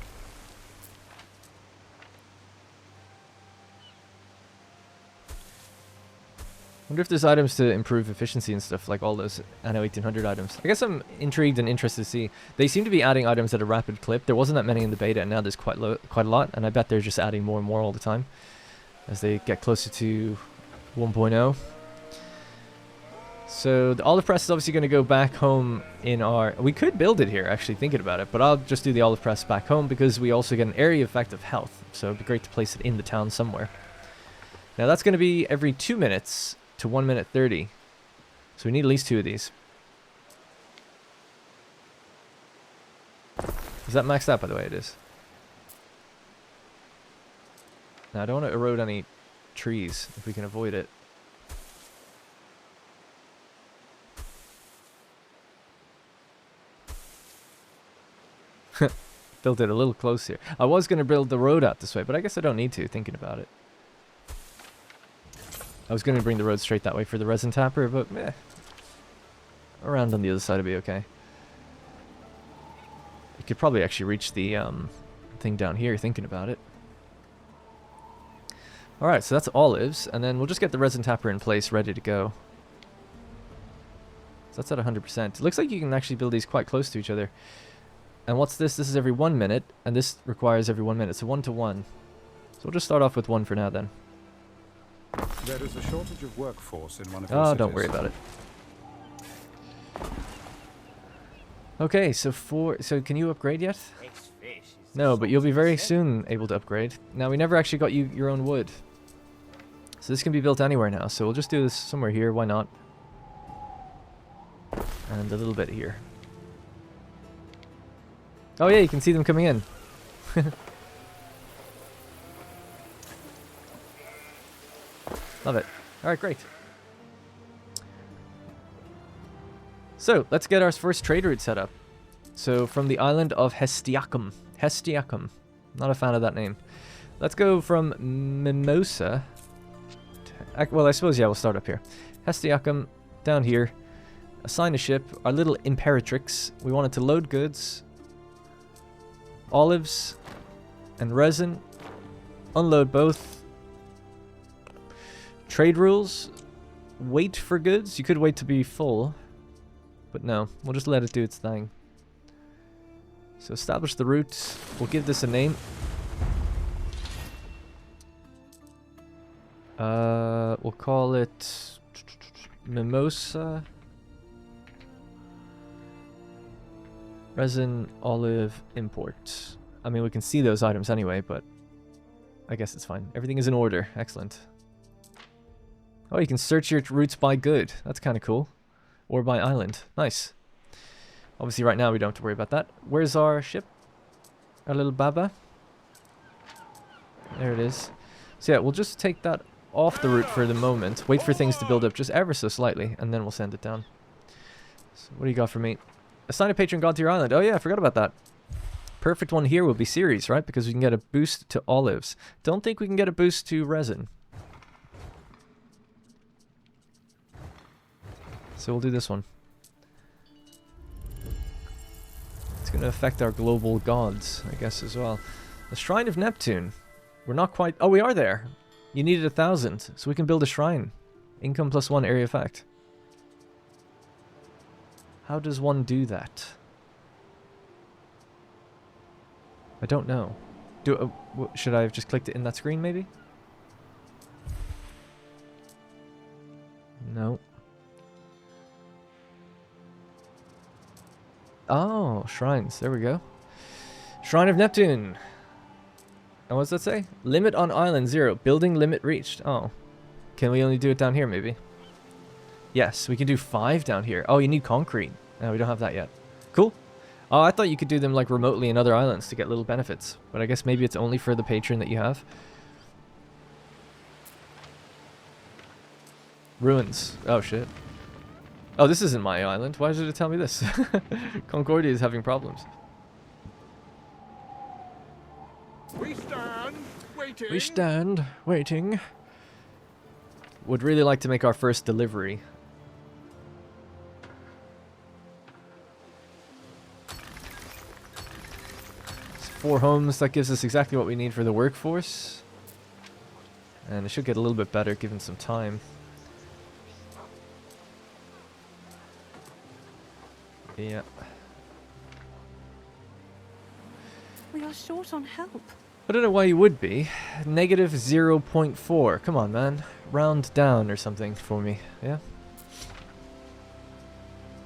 I wonder if there's items to improve efficiency and stuff, like all those Anno 1800 items. I guess I'm intrigued and interested to see. They seem to be adding items at a rapid clip. There wasn't that many in the beta, and now there's quite a lot, and I bet they're just adding more and more all the time as they get closer to 1.0. So the olive press is obviously going to go back home in our... We could build it here, actually, thinking about it, but I'll just do the olive press back home because we also get an area effect of health, so it'd be great to place it in the town somewhere. Now that's going to be every 2 minutes to 1 minute 30. So we need at least 2 of these. Is that maxed out, by the way? It is. Now I don't want to erode any trees if we can avoid it. Built it a little close here. I was going to build the road out this way, but I guess I don't need to, thinking about it. I was going to bring the road straight that way for the resin tapper, but around on the other side would be okay. You could probably actually reach the thing down here, thinking about it. Alright, so that's olives, and then we'll just get the resin tapper in place, ready to go. So that's at 100%. It looks like you can actually build these quite close to each other. And what's this? This is every 1 minute, and this requires every 1 minute, so 1 to 1. So we'll just start off with 1 for now then. There is a shortage of workforce in one of Oh, don't worry about it. Okay, so so can you upgrade yet? No, but you'll be very soon able to upgrade. Now, we never actually got you your own wood. So this can be built anywhere now, so we'll just do this somewhere here, why not? And a little bit here. Oh yeah, you can see them coming in. Love it. Alright, great. So, let's get our first trade route set up. So, from the island of Hestiacum. Hestiacum. Not a fan of that name. Let's go from Mimosa. Well, I suppose, yeah, we'll start up here. Hestiacum, down here. Assign a ship. Our little Imperatrix. We wanted to load goods. Olives. And resin. Unload both. Trade rules. Wait for goods. You could wait to be full. But no, we'll just let it do its thing. So establish the route. We'll give this a name. We'll call it Mimosa. Resin, olive, import. I mean, we can see those items anyway, but I guess it's fine. Everything is in order. Excellent. Oh, you can search your routes by good. That's kind of cool. Or by island. Nice. Obviously, right now we don't have to worry about that. Where's our ship? Our little Baba? There it is. So yeah, we'll just take that off the route for the moment. Wait for things to build up just ever so slightly, and then we'll send it down. So what do you got for me? Assign a patron god to your island. Oh yeah, I forgot about that. Perfect one here will be Ceres, right? Because we can get a boost to olives. Don't think we can get a boost to resin. So we'll do this one. It's going to affect our global gods, I guess, as well. The Shrine of Neptune. We're not quite... Oh, we are there. You needed 1,000, so we can build a shrine. Income +1 area effect. How does one do that? I don't know. Should I have just clicked it in that screen, maybe? No. Oh, shrines. There we go. Shrine of Neptune. And what does that say? Limit on island 0. Building limit reached. Oh. Can we only do it down here, maybe? Yes, we can do 5 down here. Oh, you need concrete. No, we don't have that yet. Cool. Oh, I thought you could do them like remotely in other islands to get little benefits. But I guess maybe it's only for the patron that you have. Ruins. Oh, shit. Oh, this isn't my island. Why did it tell me this? Concordia is having problems. We stand waiting. We stand waiting. Would really like to make our first delivery. It's 4 homes. That gives us exactly what we need for the workforce. And it should get a little bit better given some time. Yeah. We are short on help. I don't know why you would be. Negative 0.4. Come on, man. Round down or something for me. Yeah?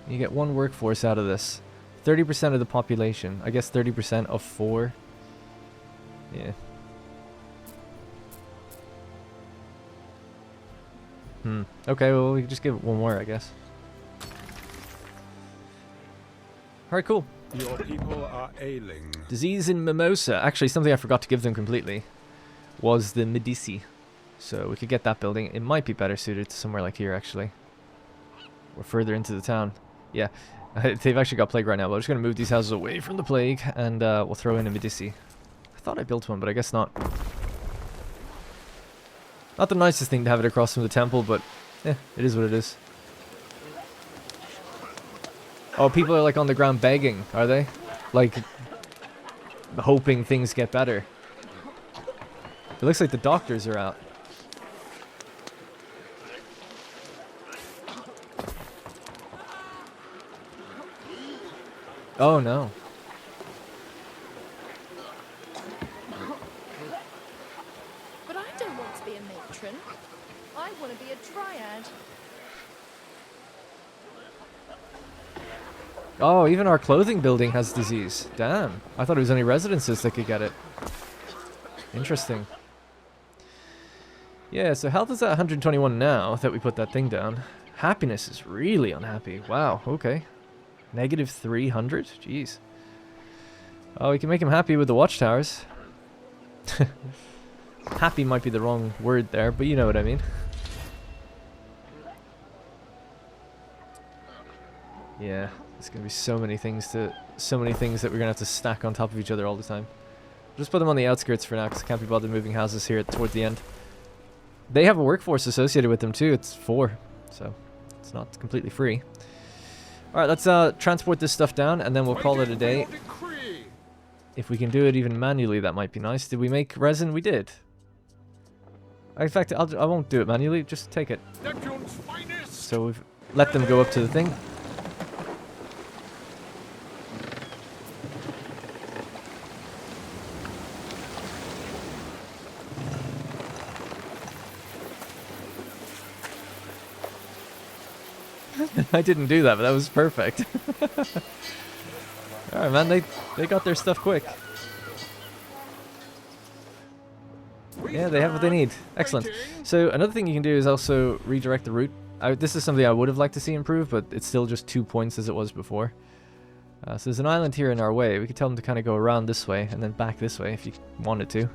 You get 1 workforce out of this. 30% of the population. I guess 30% of 4. Yeah. Okay, well, we can just give it 1 more, I guess. Alright, cool. Your people are ailing. Disease in Mimosa. Actually, something I forgot to give them completely was the Medici. So we could get that building. It might be better suited to somewhere like here, actually. Or further into the town. Yeah, they've actually got plague right now, but I'm just going to move these houses away from the plague, and we'll throw in a Medici. I thought I built one, but I guess not. Not the nicest thing to have it across from the temple, but it is what it is. Oh, people are like on the ground begging, are they? Like, hoping things get better. It looks like the doctors are out. Oh no. But I don't want to be a matron. I want to be a triad. Oh, even our clothing building has disease. Damn. I thought it was only residences that could get it. Interesting. Yeah, so health is at 121 now that we put that thing down. Happiness is really unhappy. Wow, okay. Negative 300? Jeez. Oh, we can make him happy with the watchtowers. Happy might be the wrong word there, but you know what I mean. Yeah, there's gonna be so many things that we're gonna have to stack on top of each other all the time. Just put them on the outskirts for now, because I can't be bothered moving houses here toward the end. They have a workforce associated with them too. It's 4, so it's not completely free. All right, let's transport this stuff down, and then we'll call it a day. If we can do it even manually, that might be nice. Did we make resin? We did. In fact, I won't do it manually. Just take it. So we've let them go up to the thing. I didn't do that, but that was perfect. Alright, man, they got their stuff quick. Yeah, they have what they need. Excellent. So another thing you can do is also redirect the route. This is something I would have liked to see improve, but it's still just 2 points as it was before. So there's an island here in our way. We could tell them to kind of go around this way and then back this way if you wanted to.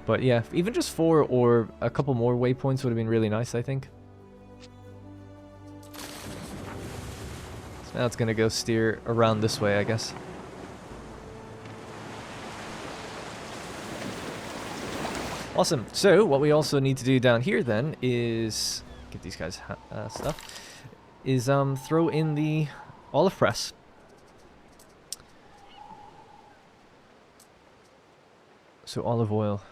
But yeah, even just 4 or a couple more waypoints would have been really nice, I think. So now it's going to go steer around this way, I guess. Awesome. So what we also need to do down here then is get these guys stuff. Is throw in the olive press. So olive oil,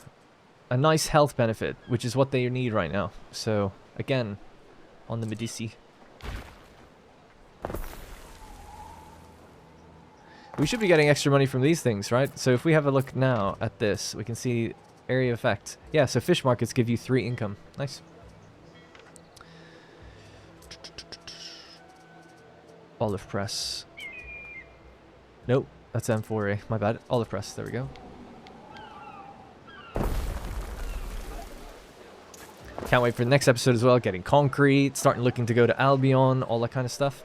a nice health benefit, which is what they need right now. So again, on the Medici. We should be getting extra money from these things, right? So if we have a look now at this, we can see area effect. Yeah, so fish markets give you 3 income. Nice. Olive press. Nope, that's M4A. My bad. Olive press. There we go. Can't wait for the next episode as well. Getting concrete, starting looking to go to Albion, all that kind of stuff.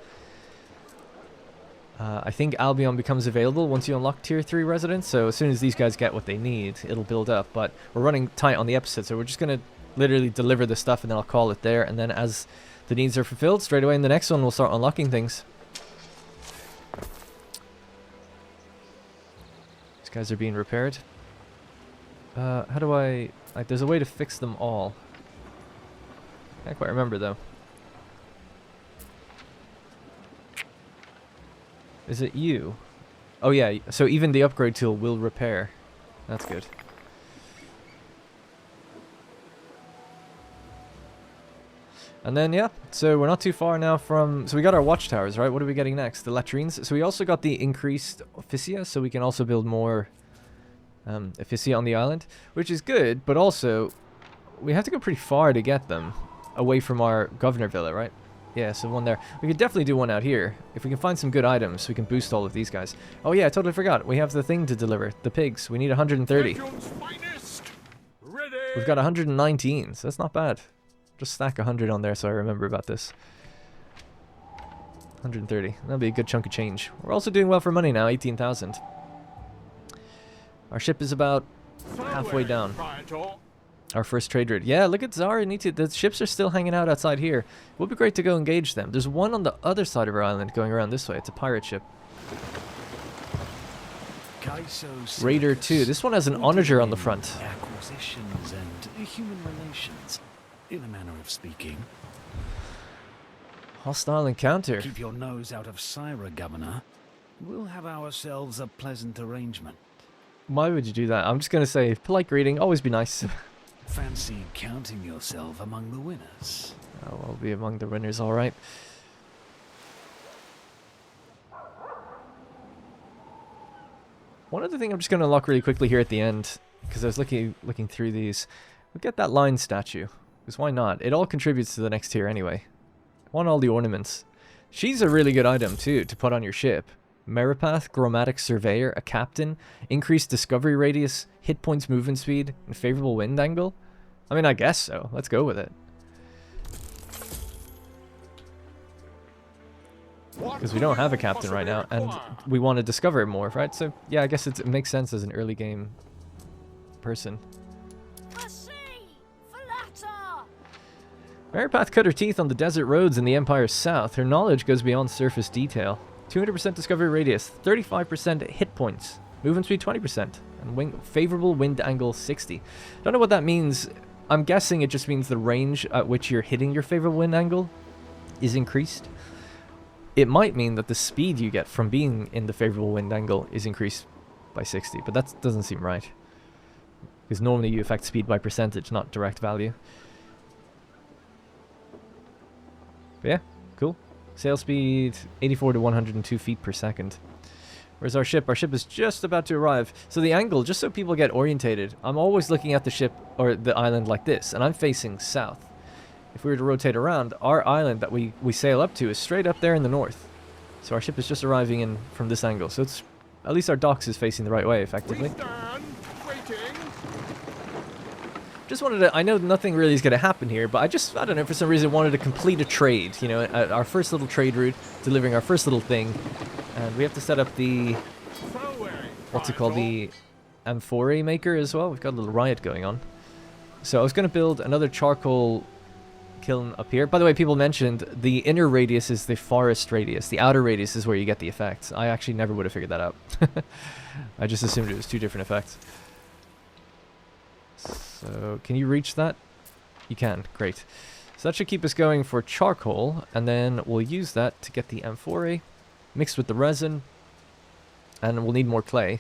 I think Albion becomes available once you unlock tier 3 residents, so as soon as these guys get what they need, it'll build up. But we're running tight on the episode, so we're just going to literally deliver the stuff and then I'll call it there. And then as the needs are fulfilled, straight away in the next one, we'll start unlocking things. These guys are being repaired. How do I... Like, there's a way to fix them all. Can't quite remember, though. Is it you? Oh yeah, so even the upgrade tool will repair. That's good. And then, yeah, so we're not too far now from... So we got our watchtowers, right? What are we getting next? The latrines. So we also got the increased officia, so we can also build more officia on the island, which is good, but also we have to go pretty far to get them away from our governor villa, right? Yeah, so one there. We could definitely do one out here. If we can find some good items, we can boost all of these guys. Oh yeah, I totally forgot. We have the thing to deliver. The pigs. We need 130. We've got 119, so that's not bad. Just stack 100 on there so I remember about this. 130. That'll be a good chunk of change. We're also doing well for money now, 18,000. Our ship is about halfway down. Our first trade route. Yeah, look at Zara and Niti. The ships are still hanging out outside here. It would be great to go engage them. There's one on the other side of our island going around this way. It's a pirate ship. Raider 2. This one has an onager on the front. Acquisitions and human relations, in a manner of speaking. Hostile encounter. Keep your nose out of Syra, Governor. We'll have ourselves a pleasant arrangement. Why would you do that? I'm just going to say, polite greeting. Always be nice. Fancy counting yourself among the winners. Oh, I'll be among the winners, all right. One other thing I'm just going to unlock really quickly here at the end, because I was looking through these. We'll get that lion statue, because why not? It all contributes to the next tier anyway. I want all the ornaments. She's a really good item, too, to put on your ship. Meripath, Chromatic Surveyor, a Captain, increased discovery radius, hit points movement speed, and favorable wind angle? I mean, I guess so. Let's go with it. Because we don't have a Captain right now, and we want to discover it more, right? So, yeah, I guess it makes sense as an early game person. Maripath cut her teeth on the desert roads in the Empire's south. Her knowledge goes beyond surface detail. 200% discovery radius, 35% hit points, movement speed 20%, and favorable wind angle 60. Don't know what that means. I'm guessing it just means the range at which you're hitting your favorable wind angle is increased. It might mean that the speed you get from being in the favorable wind angle is increased by 60, but that doesn't seem right. Because normally you affect speed by percentage, not direct value. But yeah, cool. Sail speed 84 to 102 feet per second. Where's our ship? Our ship is just about to arrive. So the angle, just so people get orientated, I'm always looking at the ship or the island like this, and I'm facing south. If we were to rotate around, our island that we sail up to is straight up there in the north. So our ship is just arriving in from this angle. So it's at least our docks is facing the right way, effectively. Just wanted to, I know nothing really is going to happen here, but I don't know, for some reason wanted to complete a trade, you know, our first little trade route, delivering our first little thing. And we have to set up the, what's it called, the amphora maker as well. We've got a little riot going on. So I was going to build another charcoal kiln up here. By the way, people mentioned the inner radius is the forest radius. The outer radius is where you get the effects. I actually never would have figured that out. I just assumed it was two different effects. So, can you reach that? You can. Great. So that should keep us going for charcoal, and then we'll use that to get the amphorae mixed with the resin, and we'll need more clay.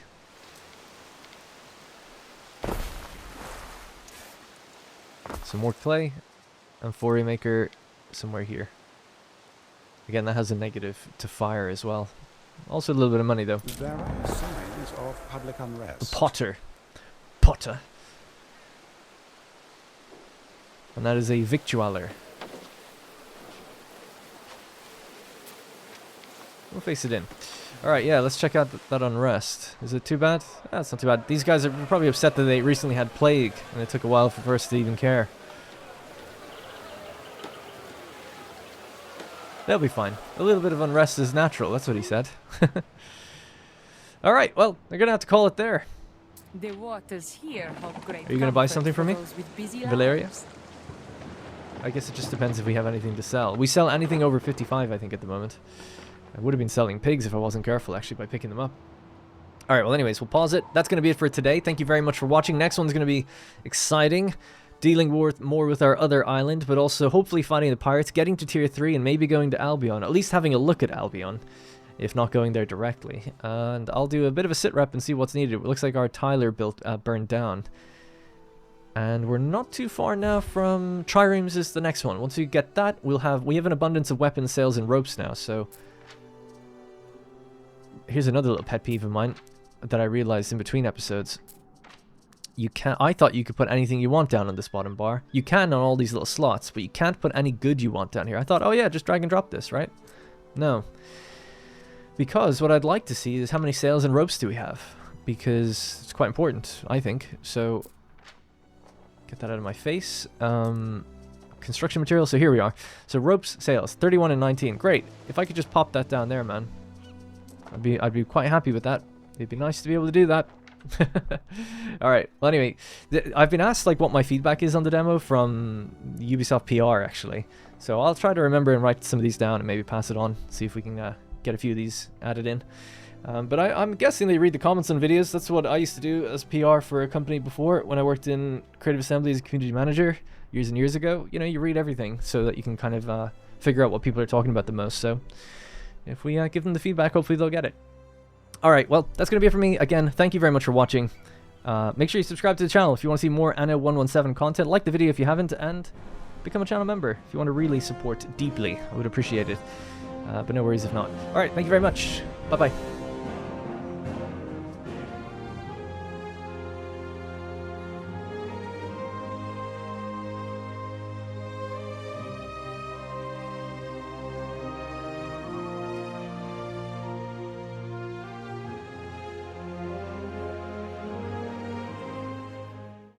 Some more clay, amphorae maker somewhere here. Again, that has a negative to fire as well. Also a little bit of money, though. There are signs of public unrest. Potter. And that is a victualler. We'll face it in. Alright, yeah, let's check out that unrest. Is it too bad? It's not too bad. These guys are probably upset that they recently had plague, and it took a while for us to even care. They'll be fine. A little bit of unrest is natural, that's what he said. Alright, well, they're gonna have to call it there. The waters here hold great. Are you gonna buy something from me, me? Valeria? I guess it just depends if we have anything to sell. We sell anything over 55, I think, at the moment. I would have been selling pigs if I wasn't careful, actually, by picking them up. Alright, well, anyways, we'll pause it. That's going to be it for today. Thank you very much for watching. Next one's going to be exciting. Dealing more with our other island, but also hopefully fighting the pirates, getting to Tier 3, and maybe going to Albion. At least having a look at Albion, if not going there directly. And I'll do a bit of a sit rep and see what's needed. It looks like our Tyler burned down. And we're not too far now from triremes is the next one. Once we get that, we have an abundance of weapons, sails, and ropes now. So here's another little pet peeve of mine that I realized in between episodes. I thought you could put anything you want down on this bottom bar. You can on all these little slots, but you can't put any good you want down here. I thought, oh yeah, just drag and drop this, right? No. Because what I'd like to see is how many sails and ropes do we have? Because it's quite important, I think. So get that out of my face. Construction material, so here we are. So ropes, sails, 31 and 19. Great. If I could just pop that down there, man. I'd be quite happy with that. It'd be nice to be able to do that. Alright, well anyway, I've been asked like what my feedback is on the demo from Ubisoft PR actually. So I'll try to remember and write some of these down and maybe pass it on. See if we can get a few of these added in. But I'm guessing they read the comments on videos. That's what I used to do as PR for a company before when I worked in Creative Assembly as a community manager years and years ago. You know, you read everything so that you can kind of figure out what people are talking about the most. So if we give them the feedback, hopefully they'll get it. Alright, well, that's going to be it for me. Again, thank you very much for watching. Make sure you subscribe to the channel if you want to see more Anno 117 content. Like the video if you haven't, and become a channel member if you want to really support deeply. I would appreciate it. But no worries if not. Alright, thank you very much. Bye-bye.